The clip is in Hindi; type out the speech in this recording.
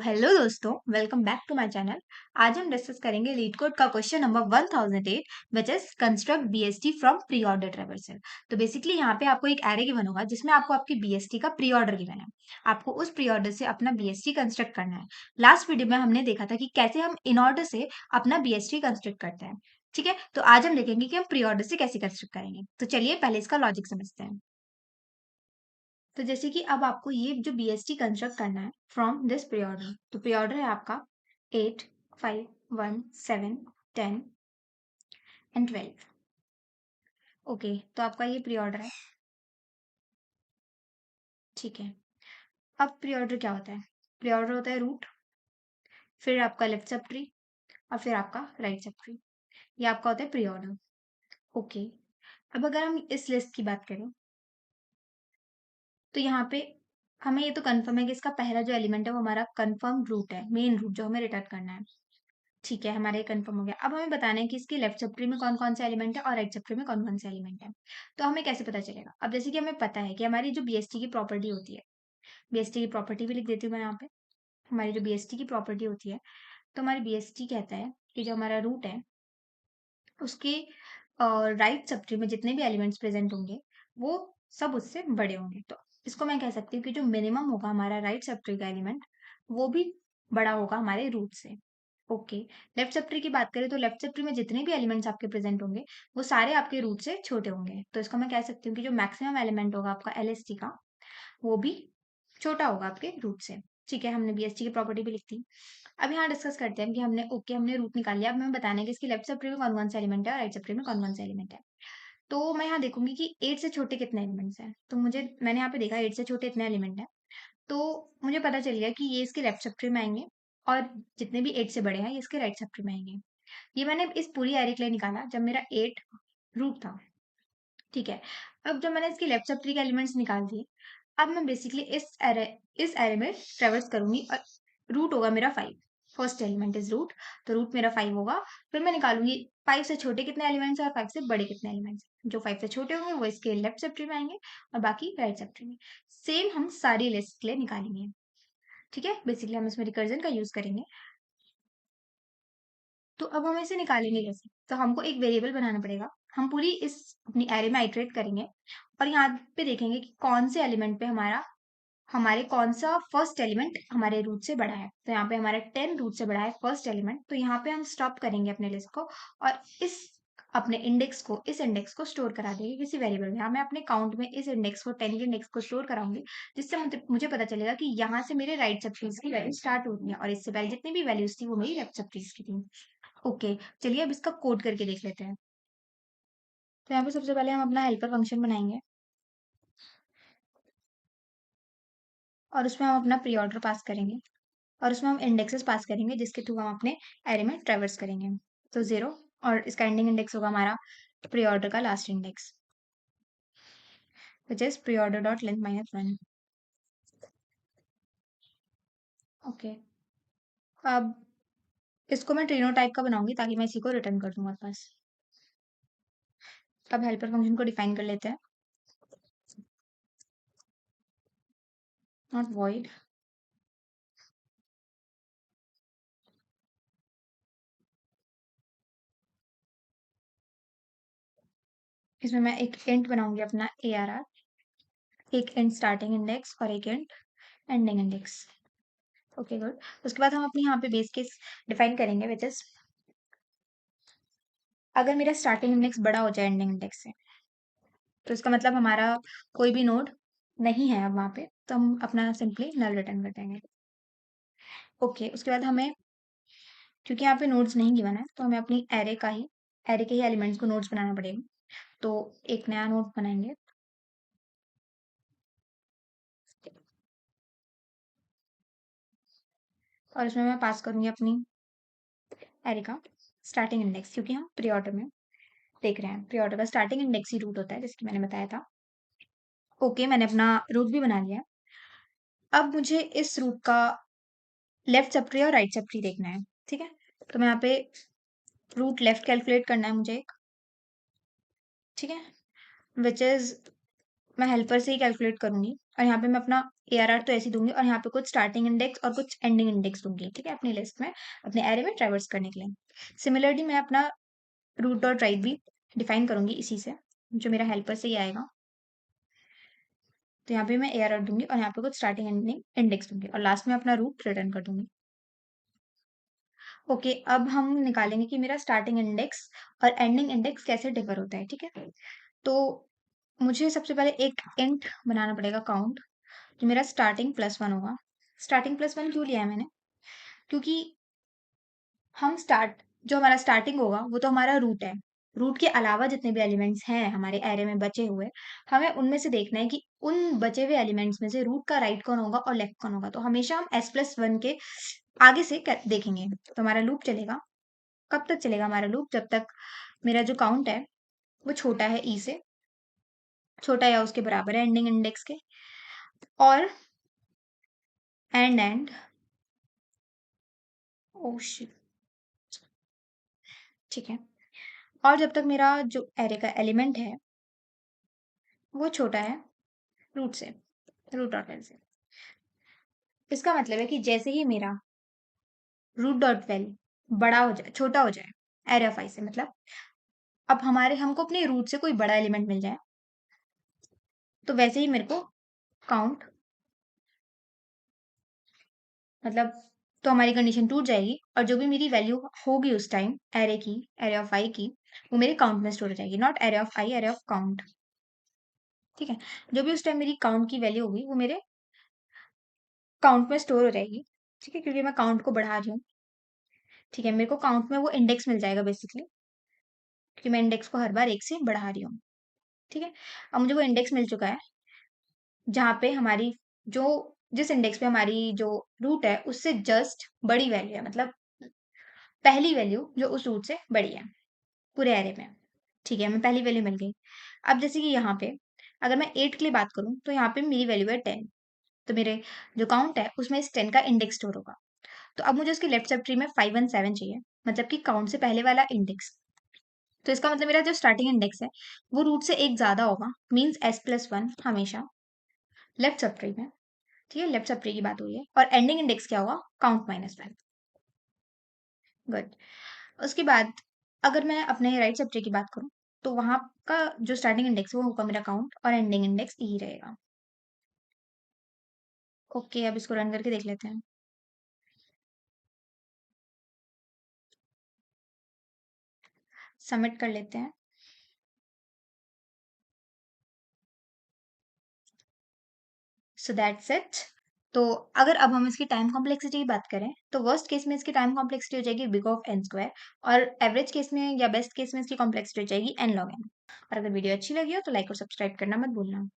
हेलो दोस्तों, welcome back to my channel. आज हम डिस्कस करेंगे लीड कोड का question number 1008 which is construct BST from pre order traversal. तो बेसिकली यहाँ पे आपको एक एरे गिवन होगा जिसमें आपको आपकी बीएसटी का प्री ऑर्डर गिवन है। आपको उस प्री ऑर्डर से अपना बीएसटी कंस्ट्रक्ट करना है। लास्ट वीडियो में हमने देखा था कि कैसे हम इन ऑर्डर से अपना बीएसटी कंस्ट्रक्ट करते हैं। ठीक है, तो आज हम देखेंगे कि हम प्री ऑर्डर से कैसे कंस्ट्रक्ट करेंगे। तो चलिए पहले इसका लॉजिक समझते हैं। तो जैसे कि अब आपको ये जो बीएसटी कंस्ट्रक्ट करना है फ्रॉम दिस प्री ऑर्डर, तो प्री ऑर्डर है आपका 8, 5, 1, 7, 10 एंड 12। ओके, तो आपका ये प्री ऑर्डर है। ठीक है, अब प्री ऑर्डर क्या होता है? प्री ऑर्डर होता है रूट, फिर आपका लेफ्ट सब ट्री और फिर आपका राइट सब ट्री। ये आपका होता है प्री ऑर्डर। ओके, अब अगर हम इस लिस्ट की बात करें तो यहाँ पे हमें ये तो कंफर्म है कि इसका पहला जो एलिमेंट है वो हमारा कंफर्म रूट है, मेन रूट जो हमें रिटर्न करना है। ठीक है, हमारा ये कंफर्म हो गया। अब हमें बताना है कि इसके लेफ्ट सब ट्री में कौन कौन से एलिमेंट है और राइट सब ट्री में कौन कौन से एलिमेंट है। तो हमें कैसे पता चलेगा? अब जैसे कि हमें पता है कि हमारी जो बीएसटी की प्रॉपर्टी होती है, बीएसटी की प्रॉपर्टी भी लिख देती हूँ मैं यहाँ पे। हमारी जो बीएसटी की प्रॉपर्टी होती है, तो हमारी बीएसटी कहता है कि जो हमारा रूट है उसके राइट सब ट्री में जितने भी एलिमेंट्स प्रेजेंट होंगे वो सब उससे बड़े होंगे। तो इसको मैं कह सकती हूँ कि जो मिनिमम होगा हमारा राइट सब ट्री का एलिमेंट, वो भी बड़ा होगा हमारे रूट से। ओके, लेफ्ट सब ट्री की बात करें तो लेफ्ट सब ट्री में जितने भी एलिमेंट्स आपके प्रेजेंट होंगे वो सारे आपके रूट से छोटे होंगे। तो इसको मैं कह सकती हूँ कि जो मैक्सिमम एलिमेंट होगा आपका एलएसटी का, वो भी छोटा होगा आपके रूट से। ठीक है, हमने बीएसटी की प्रॉपर्टी भी लिख दी। अब यहाँ डिस्कस करते हैं कि हमने रूट निकाल लिया। अब हमें बताना है कि इसकी लेफ्ट सब ट्री में कौन कौन से एलिमेंट है और राइट सब ट्री में कौन कौन से एलिमेंट है। तो मैं यहाँ देखूंगी कि 8 से छोटे कितने एलिमेंट्स हैं। तो मैंने यहाँ पे देखा 8 से छोटे इतने एलिमेंट हैं। तो मुझे पता चल गया कि ये इसके लेफ्ट सब ट्री में आएंगे और जितने भी 8 से बड़े हैं ये इसके राइट सब ट्री में आएंगे। ये मैंने इस पूरी एरे के लिए निकाला जब मेरा 8 रूट था। ठीक है, अब जब मैंने इसके लेफ्ट सब ट्री के एलिमेंट्स निकाल दिए, अब मैं बेसिकली इस एरे में ट्रेवर्स करूंगी और रूट होगा मेरा 5। फर्स्ट एलिमेंट इज रूट, तो रूट मेरा 5 होगा। फिर मैं निकालूंगी 5 से छोटे कितने एलिमेंट्स हैं और 5 से बड़े कितने एलिमेंट्स हैं। जो 5 से छोटे होंगे वो इसके लेफ्ट सब ट्री में आएंगे और बाकी राइट सब ट्री में। सेम हम सारी लिस्ट के लिए निकालेंगे। ठीक है, बेसिकली हम इसमें रिकर्जन का यूज करेंगे। तो अब हम इसे निकालेंगे कैसे? तो हमको एक वेरिएबल बनाना पड़ेगा। हम पूरी इस अपनी एरे में आइटरेट करेंगे और यहाँ पे देखेंगे कि कौन से एलिमेंट पे हमारे कौन सा फर्स्ट एलिमेंट हमारे रूट से बड़ा है। तो यहाँ पे हमारा 10 रूट से बड़ा है फर्स्ट एलिमेंट, तो यहाँ पे हम स्टॉप करेंगे अपने लिस्ट को और इस इंडेक्स को स्टोर करा देंगे किसी वेरिएबल में। यहाँ मैं अपने काउंट में इस इंडेक्स को 10 के इंडेक्स को स्टोर कराऊंगी, जिससे मुझे पता चलेगा कि यहाँ से मेरे राइट सब ट्रीज की वैल्यू स्टार्ट होती है और इससे पहले जितनी भी वैल्यूज थी वो मेरी लेफ्ट सब ट्रीज की थी। ओके, चलिए अब इसका कोड करके देख लेते हैं। तो यहाँ पे सबसे पहले हम अपना हेल्पर फंक्शन बनाएंगे और उसमें हम अपना प्री ऑर्डर पास करेंगे और उसमें हम इंडेक्सेस पास करेंगे जिसके थ्रू हम अपने एरे में ट्रेवर्स करेंगे। तो 0 और इसका एंडिंग इंडेक्स होगा हमारा प्री ऑर्डर का last index which is pre order dot length -1। Okay, अब इसको मैं ट्रिनो टाइप का बनाऊंगी ताकि मैं इसी को रिटर्न कर दूँ आपके पास। अब हेल्पर फंक्शन को डिफाइन कर लेते हैं। नॉट वॉइड, इसमें मैं एक इंट बनाऊंगी अपना ARR, एक इंट स्टार्टिंग इंडेक्स और एक int ending index. Okay good. उसके बाद हम अपनी यहाँ पे बेस केस डिफाइन करेंगे विच इज अगर मेरा स्टार्टिंग इंडेक्स बड़ा हो जाए एंडिंग इंडेक्स से, तो इसका मतलब हमारा कोई भी नोड नहीं है अब वहाँ पे, तो हम अपना सिंपली नल रिटर्न कर देंगे। ओके, उसके बाद हमें, क्योंकि यहाँ पे नोड्स नहीं गिवन है, तो हमें अपनी एरे के ही एलिमेंट्स को नोड्स बनाना पड़ेगा। तो एक नया नोड बनाएंगे और इसमें मैं पास करूंगी अपनी एरे का स्टार्टिंग इंडेक्स, क्योंकि हम प्री ऑर्डर में देख रहे हैं। प्री ऑर्डर का स्टार्टिंग इंडेक्स ही रूट होता है, जैसे कि मैंने बताया था। ओके, मैंने अपना रूट भी बना लिया है। अब मुझे इस रूट का लेफ्ट सब ट्री और राइट सब ट्री देखना है। ठीक है, तो मैं यहाँ पे रूट लेफ्ट कैलकुलेट करना है मुझे एक। ठीक है, विच इज मैं हेल्पर से ही कैलकुलेट करूंगी। और यहाँ पे मैं अपना ARR तो ऐसे ही दूंगी और यहाँ पे कुछ स्टार्टिंग इंडेक्स और कुछ एंडिंग इंडेक्स दूंगी, ठीक है, अपनी लिस्ट में, अपने एरे में ट्रैवर्स करने के लिए। सिमिलरली मैं अपना रूट डॉट राइट भी डिफाइन करूंगी इसी से, जो मेरा हेल्पर से ही आएगा। तो यहाँ पे मैं ARR दूंगी और यहाँ पे कुछ स्टार्टिंग एंडिंग इंडेक्स दूंगी और लास्ट में अपना रूट रिटर्न कर दूंगी। ओके, अब हम निकालेंगे कि मेरा स्टार्टिंग इंडेक्स और एंडिंग इंडेक्स कैसे डिफर होता है, ठीक है। तो मुझे सबसे पहले एक इंट बनाना पड़ेगा काउंट, जो मेरा स्टार्टिंग +1 होगा। स्टार्टिंग +1 क्यों लिया है मैंने, क्योंकि हम स्टार्ट जो हमारा स्टार्टिंग होगा वो तो हमारा रूट है। रूट के अलावा जितने भी एलिमेंट्स हैं हमारे एरे में बचे हुए, हमें उनमें से देखना है कि उन बचे हुए एलिमेंट्स में से रूट का राइट कौन होगा और लेफ्ट कौन होगा। तो हमेशा हम s+1 के आगे से देखेंगे। तो हमारा लूप चलेगा, कब तक चलेगा हमारा लूप, जब तक मेरा जो काउंट है वो छोटा है ई से, छोटा या उसके बराबर है एंडिंग इंडेक्स के, और एंड ओ शिट, ठीक है, और जब तक मेरा जो एरे का एलिमेंट है वो छोटा है रूट से, रूट डॉट वेल से। इसका मतलब है कि जैसे ही मेरा रूट डॉट वेल बड़ा हो जाए, छोटा हो जाए एरे ऑफ आई से, मतलब अब हमको अपने रूट से कोई बड़ा एलिमेंट मिल जाए, तो वैसे ही मेरे को काउंट, मतलब तो हमारी कंडीशन टूट जाएगी और जो भी मेरी वैल्यू होगी उस टाइम एरे की, एरे ऑफ आई की, वो मेरे काउंट में स्टोर हो जाएगी, not array of I, array of count, ठीक है। जो भी उस टाइम मेरी काउंट की वैल्यू होगी वो मेरे काउंट में स्टोर हो जाएगी, ठीक है, क्योंकि मैं काउंट को बढ़ा रही हूँ, ठीक है। मेरे को काउंट में वो इंडेक्स मिल जाएगा बेसिकली, क्योंकि मैं इंडेक्स को हर बार एक से बढ़ा रही हूँ, ठीक है। अब मुझे वो इंडेक्स मिल चुका है जहाँ पे हमारी जो जिस इंडेक्स पे हमारी जो रूट है उससे जस्ट बड़ी वैल्यू है, मतलब पहली वैल्यू जो उस रूट से बड़ी है पूरे एरे में, ठीक है, हमें पहली वैल्यू मिल गई। अब जैसे कि यहाँ पे अगर मैं 8 के लिए बात करूँ तो यहाँ पे मेरी वैल्यू है 10, तो मेरे जो काउंट है उसमें इस 10 का इंडेक्स स्टोर होगा। तो अब मुझे उसके लेफ्ट सब ट्री में 5 1 7 चाहिए, मतलब कि काउंट से पहले वाला इंडेक्स। तो इसका मतलब मेरा जो स्टार्टिंग इंडेक्स है वो रूट से एक ज्यादा होगा, मीन्स s+1 हमेशा लेफ्ट सब ट्री में, ठीक है, लेफ्ट सब ट्री की बात हुई है। और एंडिंग इंडेक्स क्या होगा, काउंट -1। गुड। उसके बाद अगर मैं अपने राइट सब ट्री की बात करूं तो वहां का जो स्टार्टिंग इंडेक्स है वो होगा मेरा काउंट और एंडिंग इंडेक्स यही रहेगा। ओके, अब इसको रन करके देख लेते हैं। सबमिट कर लेते हैं। So that's it. तो अगर अब हम इसकी टाइम कॉम्प्लेक्सिटी की बात करें तो वर्स्ट केस में इसकी टाइम कॉम्प्लेक्सिटी हो जाएगी big O(n)² और एवरेज केस में या बेस्ट केस में इसकी कॉम्प्लेक्सिटी हो जाएगी n log n। और अगर वीडियो अच्छी लगी हो तो लाइक और सब्सक्राइब करना मत भूलना।